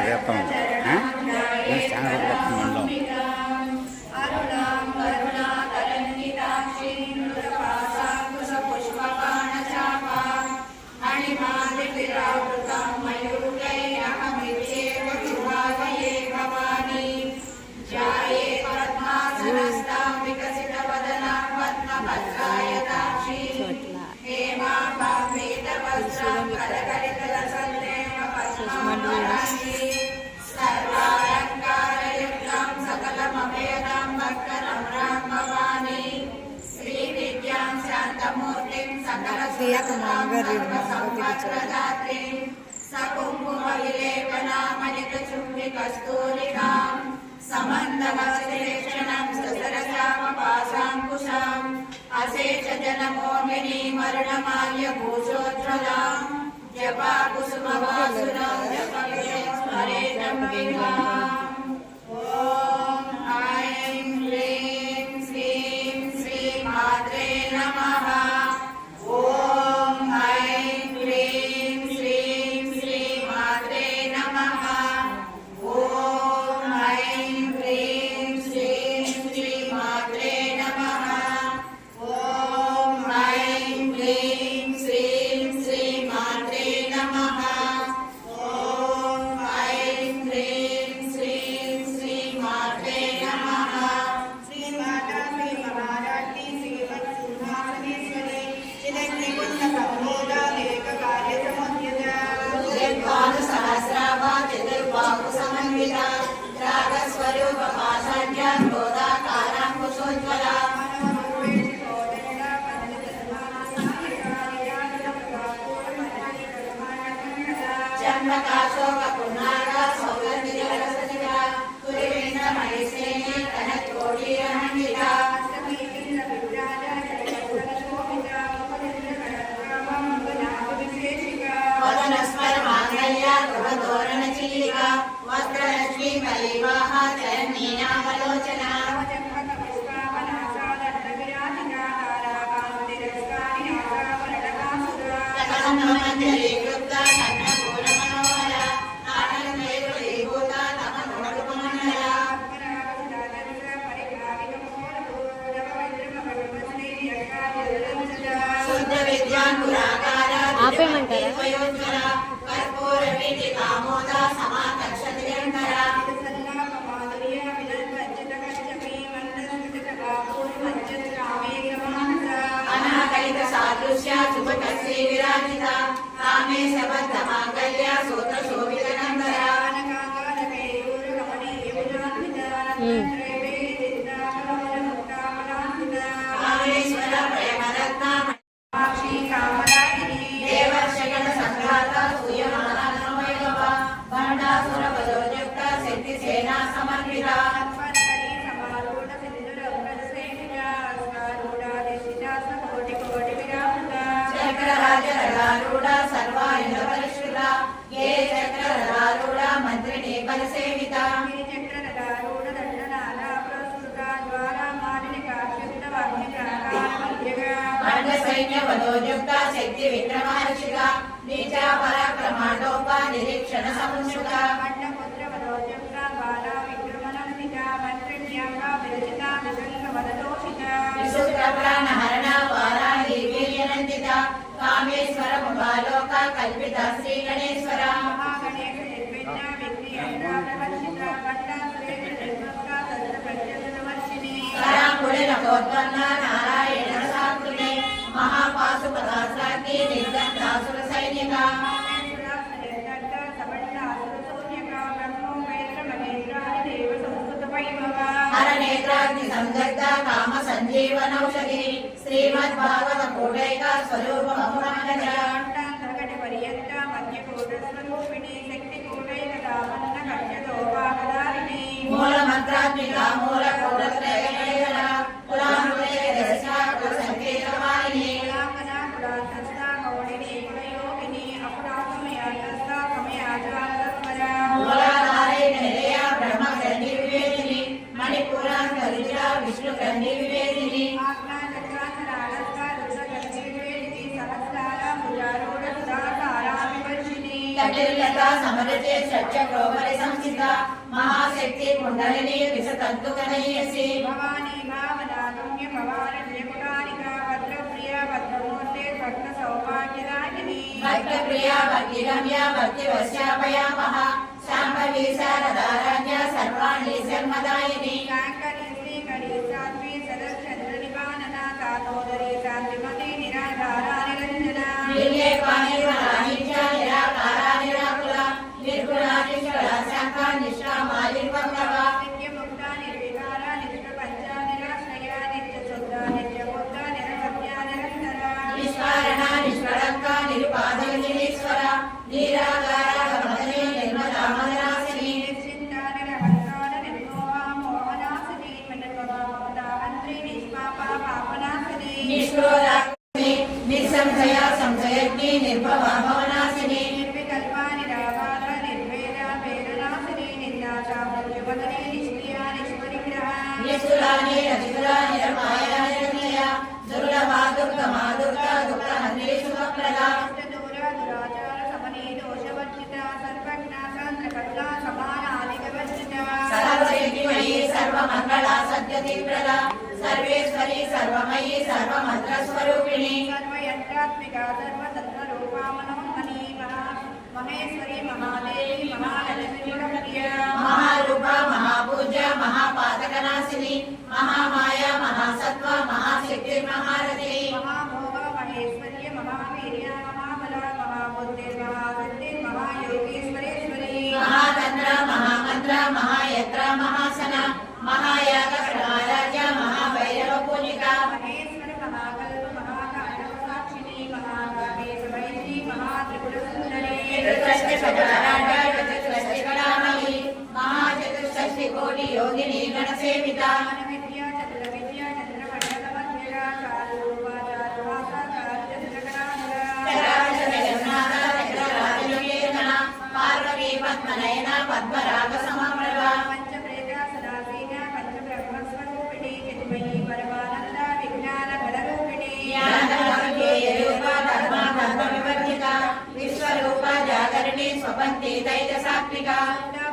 చేస్తాం చాలా మండలం జనమోహిని మరణమాల్య భూషోజ్వలాం జపా కుసుమవాసురం జప స్మరేణం విహాం ఓం ఐం హ్రీం శ్రీం శ్రీ మాత్రే నమః ఓం ఐం హ్రీం శ్రీం శ్రీ మాత్రే నమః ఓం ఐం హ్రీం శ్రీం శ్రీ మాత్రే నమః ఓం ఐం హ్రీం శ్రీం శ్రీ మాత్రే నమః ఓం ఐం హ్రీం శ్రీం శ్రీ మాత్రే నమః శ్రీ మాతా శ్రీ మహారాజ్ఞి శ్రీమత్ సింహాసనేశ్వరి చిదగ్నికుండ సంబోధ ఏక కార్య సముద్యత ఉదయద్వాద సహస్రాభా చతుర్బాహు సమన్విత రాగస్వరూప పాసాఢ్య క్రోధాకారాంకుశోజ్వల చంద్రకాశోక పున్నాగ సౌగంధిక రసనిక కురివేంద్ర మణిశ్రేణి కనకోటి రమణిత వదనస్మర మాంగళ్య గృహధోరణ చిల్లిక వస్త్రలక్ష్మీ పరివాహ చరణీనామలోచన మంజరీకృప్త కన్నపూర మనోహర ఆనందీభూత తమ నోడుకుమండల శుద్ధ విద్యాంకురాకార ఆపేమంటారా కర్పూర వీటి కామోద సమాకర్షతి నిరంతర అనాకలిత సాదృశ్య శుభకశ్రీ విరాజిత కామేశ బద్ధ మాంగళ్య సూత్ర శోభిత నందర కామేశ్వర ప్రేమరత్న దేవర్షగణ సంఘాత సూయమానోయవ భండాసుర వదోజుక్త శక్తి సేనా సమర్పిత చక్రరాజరూఢ సర్వాయుధ పరిష్కృత ఏ చక్రరూఢ మంత్రిని పరిసేవిత మండ సైన్య వదోజుక్త శక్తి విక్రమహర్షిక నీచ పరాక్రమాటోప నిరీక్షణ సమున్ముఖ ప్రాణహరణ వారాహి వీర్యనందిత కామేశ్వర బాలోక కల్పిత శ్రీ గణేశ్వర కరాంకుళినకోత్పన్న నారాయణ సాకృతి మహాపాశుపదాస్త్రాగ్ని నిర్గంధాసుర సైనిక హరనేత్రాగ్ని సందగ్ధ కామ సంజీవనౌషధి శ్రీమద్భాగవత కూడైక స్వరూప మహురాజ మూల మంత్రాత్మిక మూల కూడత్రయణ పురాణులయ దశా కుల సంకేతవాహిని మూలాధారైన నిలయ బ్రహ్మ గ్రంథి వివేదిని మణిపురాంతరిజ విష్ణు గ్రంథి వివేదిని నిర్లత సమరచే సత్యగ్రోమరి సంస్థిత మహాశక్తి కుండలిని విసతంతుకనయసి భవానీ భావనాగమ్య భవారణ్యకుటారిక భద్రప్రియ భద్రమూర్తే భక్త సౌభాగ్యదాయిని భక్తప్రియ భక్తిరమ్య భక్తివశ్యాపయామః శాంభవి శారదారాజ్య సర్వాణి జన్మదాయిని శాంకరి శ్రీకరి సాధ్వి సదశ్చంద్ర నిపానన తాతోదరి శాంతిమతి నిరాధారా నిరంజన నిర్లేపానిర్మలానిత్య నిరాకార నిరాకుల నిర్గుణ నిష్కళ శాంత నిష్కామా నిర్వక్రవ నిత్యముక్త నిర్వికార నిష్ప్రపంచ నిరాశ్రయ నిత్యశుద్ధ నిత్యబుద్ధ నిరసత్య నిరంతర నిష్కారణ నిష్కళంక నిరుపాదగిరీశ్వర నిరాకార గమనే నిర్మలామనాశిని నిశ్చింత నిరహంకార నిర్మోహ మోహనాశిని మమతాహంత్రి నిష్పాప పాపనాశిని నిష్క్రోధాగ్ని నిస్సంశయ సంశయగ్ని నిర్భవ భవనాశిని నిర్వికల్ప నిరాధార నిర్వేద వేదనాశిని నిర్నాశ మృత్యువదనే నిష్క్రియ నిష్పరిగ్రహ నిష్ఠురాని రచితురా నిరమాయ నిరమయ దుర్లభా దుర్గమా దుర్గా దుఃఖహంత్రి శుభప్రద దూర దురాచార సమనీ దోషవర్జిత సర్వజ్ఞ చంద్రకట్ల సమానాధికవర్జిత సర్వశక్తిమయీ సర్వమంగళ సద్గతిప్రద సర్వేశ్వరి సర్వమయీ సర్వమంత్రస్వరూపిణి సర్వయంత్రాత్మిక సర్వతత్వరూపా మనోన్మణి మహేశ్వరి మహాదేవి మహాలక్ష్మి ప్రియ మహారూప మహాపూజ్య మహాపాతకనాశిని మహామాయ మహాసత్వ మహాశక్తి మహారథి మహాభోగ మహేశ్వర్య మహావీర్య మహాబల మహాబుద్ధి మహాశక్తి మహాయోగీశ్వరేశ్వరి మహాతంత్ర మహామంత్ర మహాయత్ర మహాసన మహాయాగ ప్రణారాజ్య మహాభైరవ పూజిక మహేశ్వర మహాకల్ప మహాకాళ సాక్షిణి మహాకాళి సమైత్రి మహాత్రిపుర సుందరి చతుష్షష్టి కళామయీ మహాచతుష్షష్టి కోటి యోగిని గణసేవిత విద్య చతుర విద్య చంద్రమండల మధ్య చారురూప చారువాస చారుచంద్రకళాధర చరాచర జగన్నాథ చక్రరాజయోగేన పార్వతీ పద్మనయన పద్మరాగ సమప్రభ పంచప్రేత సదాసీన పంచబ్రహ్మస్వరూపిణి చిన్మయీ పరమానంద విజ్ఞాన ఫలరూపిణి జ్ఞానరూప ధర్మ ధర్మ వివర్జిత విశ్వరూప జాగరణి స్వపంతి తైజసాత్మిక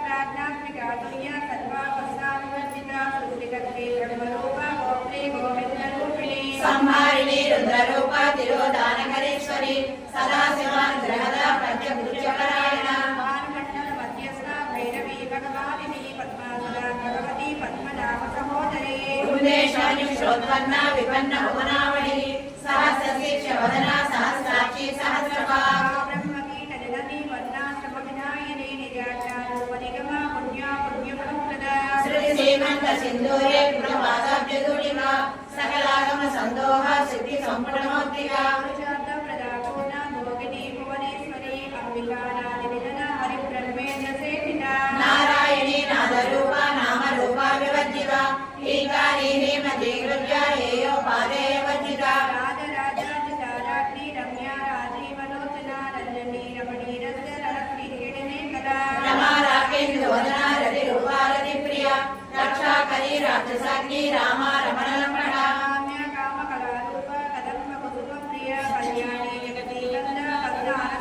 ప్రాజ్ఞాత్మిక తుల్య సర్వావస్థా వివర్జిత సృష్టికర్త్రి బ్రహ్మరూప గోత్రి గోవింద రూపిణి సంహారిణి రుద్రరూప తిరోధానకరేశ్వరి సదాశివానుగ్రహద పంచభుజపరాయణ భానుమండల మధ్యస్థ భైరవీ భగవానిని పద్మాసన భగవతి పద్మనాభ సహోదరి ఉదేశాన్యుషోత్పన్న విపన్న భువనావళి సహస్రశీర్ష వదన సహస్రాక్షి సహస్రపా బ్రహ్మకీట జనని వర్ణాశ్రమ వినాయని నిజాచారూప నిగమ పుణ్య పుణ్యఫలప్రద శృతి శ్రీమంత సింధూరే కృతవాదాబ్జదూడిక సకలాగమ సందోహ సిద్ధి సంపుటమౌక్తిక పురుషార్థ ప్రదాపూర్ణ భోగిని భువనేశ్వరి అంబికానాది విజన హరిబ్రహ్మేంద్ర సేవిత నారాయణీ నాదరూప నామరూప వివర్జిత ఈకారీ హేమతి గృహ్య హేయో పాదేయ వర్జిత రాజరాజాగ్ని రమ్య రాజీవలోచన రంజనీ రమణీ రస్య రరక్తి కిరణే కళా రమా రాకేంద్ర వదన రతి రూపారతి ప్రియ రక్షాకరీ రాక్షసాగ్ని రామ రమణ లంబణ కామ్య కామ కళారూప కదంబ కుసుమ ప్రియ కళ్యాణి జగతి కంద కల్యాణ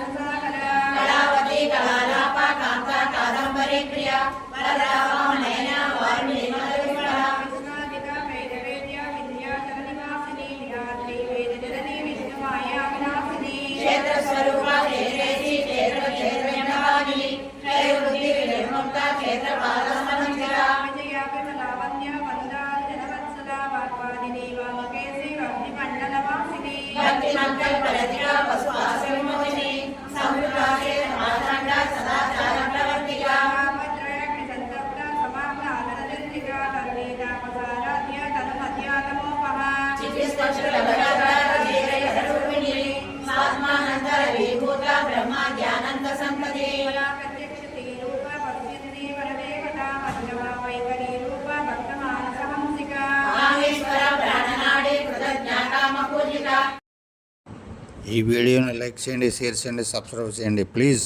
కళావతి కళాలాప కాంత కాదంబరి ప్రియ వరదామనయన వారిణి మధువిమల విశ్వాదిక వేదవేద్య విద్యాచరనివాసిని విరాత్రి వేదజనని విష్ణుమాయా వినాశిని క్షేత్రస్వరూప క్షేత్రేసి క్షేత్ర క్షేత్రజ్ఞవాగిని క్షేత్రబుద్ధి నిర్ముక్త క్షేత్రపాద సమంజిత విజయ విమలావన్య వందాల జనవత్సల వాగ్వాదిని వామకేసి అగ్నిమండల వాసిని భక్తి మంగళపరతిక పశుపాశ్రమోహిని సంవృతాశే మాతాండ సదాచార ప్రవర్తిక భద్రయాగ్ని సంతప్త సమాహ్లాదనచంద్రిక తన్నేతాపసారాధ్య తనుమధ్యాతమోపహ చిత్తిస్పష్టరూపిణి సాత్మానంతర విభూత బ్రహ్మ జ్ఞానంద సంతతి ప్రత్యక్షతి రూప పశ్యంతి వరదేవత మధ్యమా వైఖరి రూప భక్తమానసహంసిక కామేశ్వర ప్రాణనాడి కృతజ్ఞాకామ పూజిత ఈ వీడియోని లైక్ చేయండి, షేర్ చేయండి, సబ్స్క్రైబ్ చేయండి ప్లీజ్.